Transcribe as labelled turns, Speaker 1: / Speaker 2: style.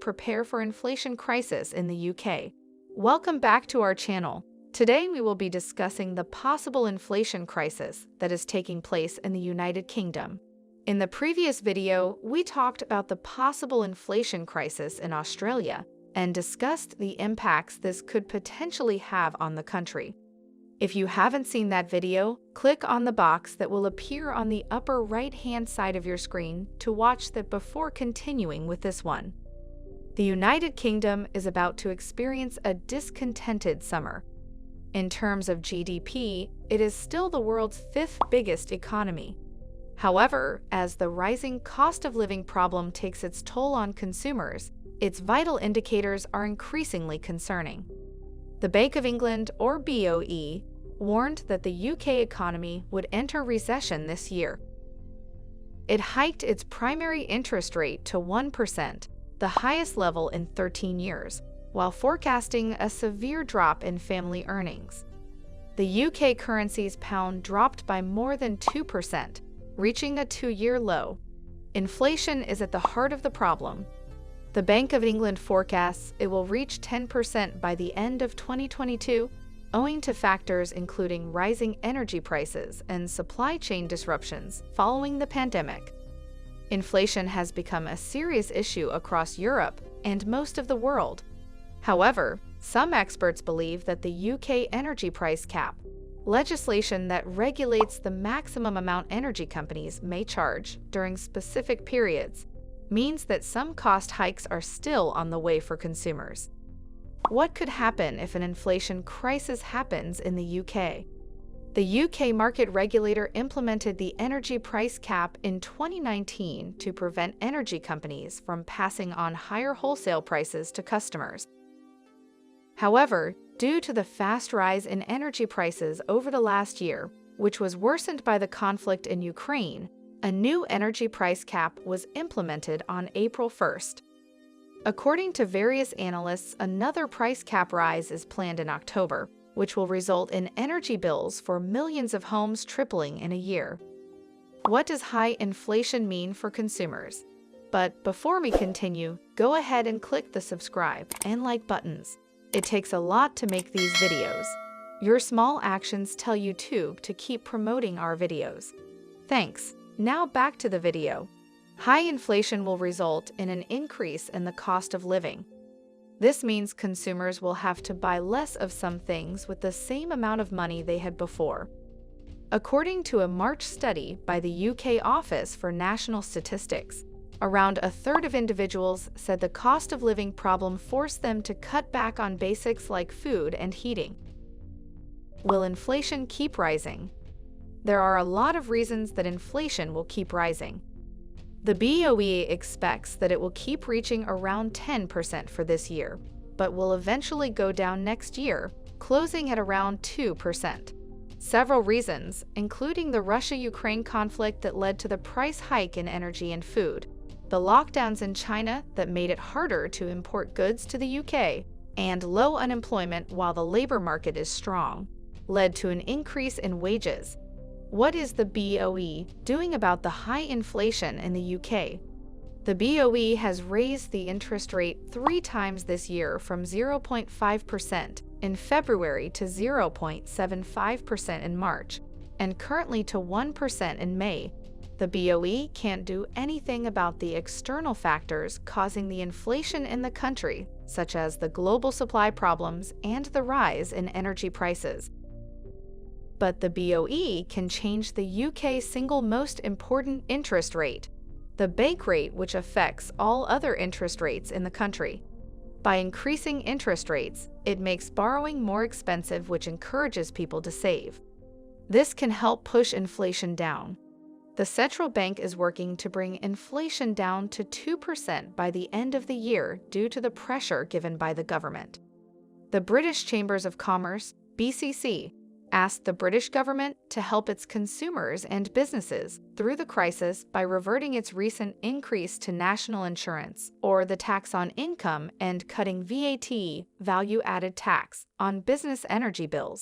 Speaker 1: prepare for inflation crisis in the UK. Welcome back to our channel. Today we will be discussing the possible inflation crisis that is taking place in the United Kingdom. In the previous video, we talked about the possible inflation crisis in Australia and discussed the impacts this could potentially have on the country. If you haven't seen that video, click on the box that will appear on the upper right-hand side of your screen to watch that before continuing with this one. The United Kingdom is about to experience a discontented summer. In terms of GDP, it is still the world's fifth biggest economy. However, as the rising cost of living problem takes its toll on consumers, its vital indicators are increasingly concerning. The Bank of England, or BOE, warned that the UK economy would enter recession this year. It hiked its primary interest rate to 1%, the highest level in 13 years, while forecasting a severe drop in family earnings. The UK currency's pound dropped by more than 2%, reaching a two-year low. Inflation is at the heart of the problem. The Bank of England forecasts it will reach 10% by the end of 2022, owing to factors including rising energy prices and supply chain disruptions following the pandemic. Inflation has become a serious issue across Europe and most of the world. However, some experts believe that the UK energy price cap, legislation that regulates the maximum amount energy companies may charge during specific periods, means that some cost hikes are still on the way for consumers. What could happen if an inflation crisis happens in the UK? The UK market regulator implemented the energy price cap in 2019 to prevent energy companies from passing on higher wholesale prices to customers. However, due to the fast rise in energy prices over the last year, which was worsened by the conflict in Ukraine, a new energy price cap was implemented on April 1st. According to various analysts, another price cap rise is planned in October, which will result in energy bills for millions of homes tripling in a year. What does high inflation mean for consumers? But before we continue, go ahead and click the subscribe and like buttons. It takes a lot to make these videos. Your small actions tell YouTube to keep promoting our videos. Thanks. Now back to the video. High inflation will result in an increase in the cost of living. This means consumers will have to buy less of some things with the same amount of money they had before. According to a March study by the UK Office for National Statistics, around a third of individuals said the cost of living problem forced them to cut back on basics like food and heating. Will inflation keep rising? There are a lot of reasons that inflation will keep rising. The BOE expects that it will keep reaching around 10% for this year, but will eventually go down next year, closing at around 2%. Several reasons, including the Russia-Ukraine conflict that led to the price hike in energy and food, the lockdowns in China that made it harder to import goods to the UK, and low unemployment while the labor market is strong, led to an increase in wages. What is the BOE doing about the high inflation in the UK? The BOE has raised the interest rate 3 times this year from 0.5% in February to 0.75% in March, and currently to 1% in May. The BOE can't do anything about the external factors causing the inflation in the country, such as the global supply problems and the rise in energy prices. But the BOE can change the UK's single most important interest rate, the bank rate, which affects all other interest rates in the country. By increasing interest rates, it makes borrowing more expensive, which encourages people to save. This can help push inflation down. The central bank is working to bring inflation down to 2% by the end of the year due to the pressure given by the government. The British Chambers of Commerce, BCC, asked the British government to help its consumers and businesses through the crisis by reverting its recent increase to national insurance or the tax on income and cutting VAT, value-added tax, on business energy bills.